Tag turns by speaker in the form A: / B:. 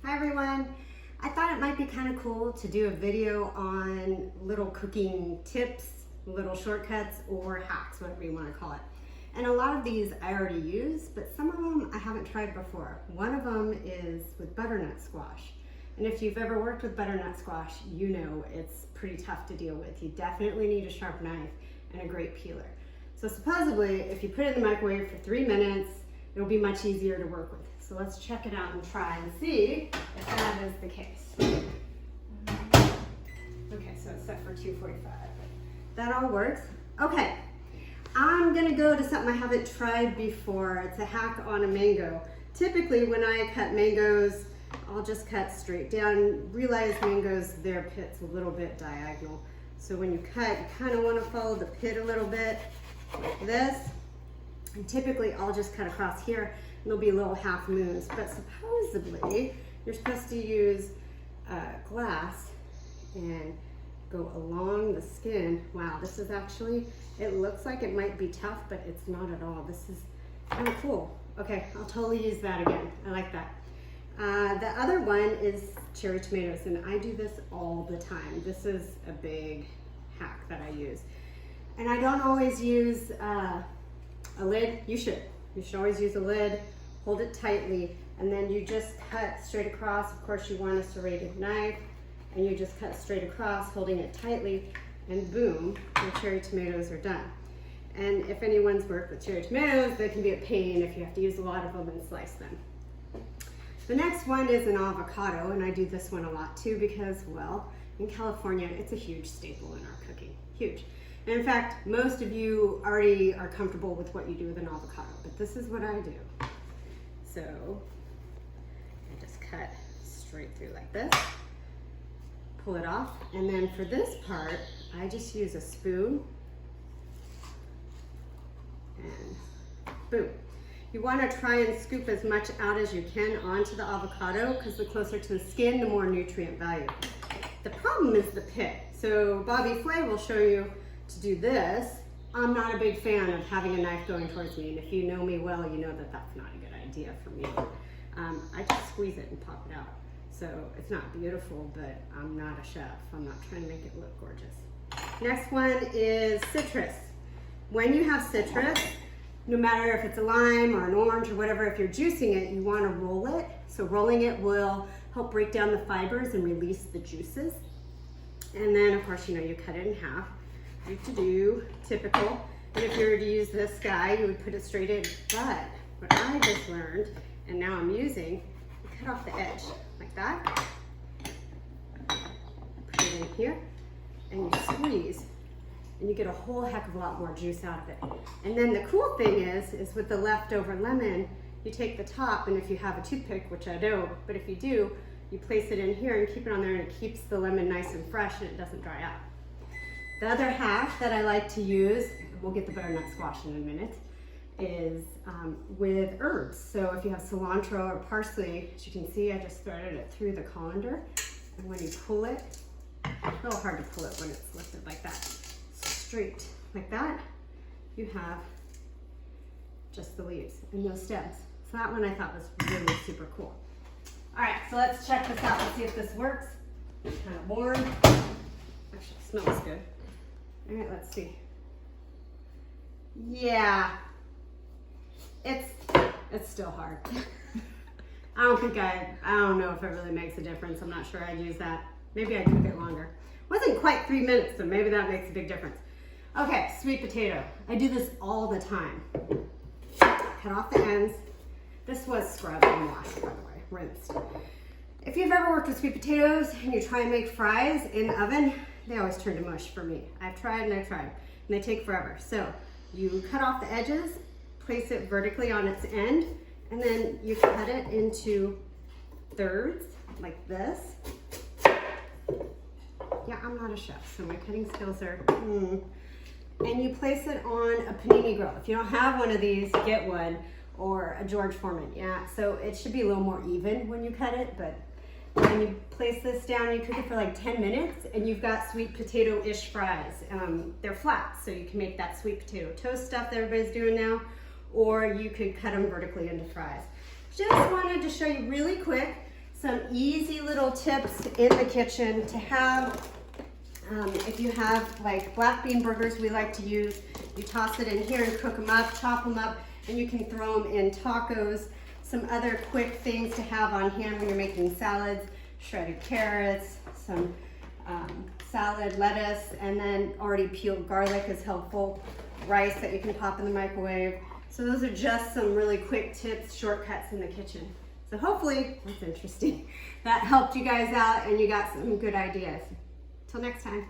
A: Hi everyone. I thought it might be kind of cool to do a video on little cooking tips, little shortcuts, or hacks, whatever you want to call it. And a lot of these I already use, but some of them I haven't tried before. One of them is with butternut squash. And if you've ever worked with butternut squash, you know it's pretty tough to deal with. You definitely need a sharp knife and a great peeler. So supposedly, if you put it in the microwave for 3 minutes, it'll be much easier to work with. So let's check it out and try and see if that is the case. Okay, so it's set for 245. That all works. Okay, I'm gonna go to something I haven't tried before. It's a hack on a mango. Typically when I cut mangoes, I'll just cut straight down. Realize mangoes, their pit's a little bit diagonal. So when you cut, you kind of want to follow the pit a little bit, like this. And typically I'll just cut across here, and there'll be little half moons. But supposedly, you're supposed to use glass and go along the skin. Wow, this is actually, it looks like it might be tough, but it's not at all. This is kind of cool. Okay, I'll totally use that again. I like that. The other one is cherry tomatoes, and I do this all the time. This is a big hack that I use. And I don't always use a lid. You should always use a lid, hold it tightly, and then you just cut straight across. Of course, you want a serrated knife, and you just cut straight across, holding it tightly, and boom, your cherry tomatoes are done. And if anyone's worked with cherry tomatoes, they can be a pain if you have to use a lot of them and slice them. The next one is an avocado, and I do this one a lot too because, well, in California, it's a huge staple in our cooking, huge. And in fact, most of you already are comfortable with what you do with an avocado, but this is what I do. So I just cut straight through like this, pull it off, and then for this part, I just use a spoon, and boom. You want to try and scoop as much out as you can onto the avocado because the closer to the skin, the more nutrient value. The problem is the pit. So Bobby Flay will show you to do this. I'm not a big fan of having a knife going towards me, and if you know me well, you know that that's not a good idea for me. I just squeeze it and pop it out. So it's not beautiful, but I'm not a chef. I'm not trying to make it look gorgeous. Next one is citrus. When you have citrus, no matter if it's a lime or an orange or whatever, if you're juicing it, you want to roll it. So rolling it will help break down the fibers and release the juices. And then, of course, you cut it in half. Typical. And if you were to use this guy, you would put it straight in. But what I just learned, and now I'm using, you cut off the edge like that. Put it in here, and you squeeze. And you get a whole heck of a lot more juice out of it. And then the cool thing is with the leftover lemon, you take the top, and if you have a toothpick, which I don't, but if you do, you place it in here and keep it on there, and it keeps the lemon nice and fresh, and it doesn't dry out. The other hack that I like to use, we'll get the butternut squash in a minute, is with herbs. So if you have cilantro or parsley, as you can see, I just threaded it through the colander, and when you pull it, it's a little hard to pull it when it's lifted like that. Straight like that, you have just the leaves and no stems. So that one I thought was really super cool. All right, so let's check this out and see if this works. It's kind of warm. Actually, it smells good. All right, let's see. Yeah, it's still hard. I don't know if it really makes a difference. I'm not sure I'd use that. Maybe I'd cook it longer. Wasn't quite 3 minutes, so maybe that makes a big difference. Okay, sweet potato. I do this all the time. Cut off the ends. This was scrubbed and washed, by the way, rinsed. If you've ever worked with sweet potatoes and you try and make fries in the oven, they always turn to mush for me. I've tried, and they take forever. So you cut off the edges, place it vertically on its end, and then you cut it into thirds like this. Yeah, I'm not a chef, so my cutting skills are, And you place it on a panini grill. If you don't have one of these, get one, or a George Foreman, yeah. So it should be a little more even when you cut it, but when you place this down, you cook it for like 10 minutes, and you've got sweet potato-ish fries. They're flat, so you can make that sweet potato toast stuff that everybody's doing now, or you could cut them vertically into fries. Just wanted to show you really quick some easy little tips in the kitchen to have. If you have like black bean burgers we like to use, you toss it in here and cook them up, chop them up, and you can throw them in tacos. Some other quick things to have on hand when you're making salads: shredded carrots, some salad lettuce, and then already peeled garlic is helpful. Rice that you can pop in the microwave. So those are just some really quick tips, shortcuts in the kitchen. So hopefully, that's interesting, that helped you guys out and you got some good ideas. Till next time.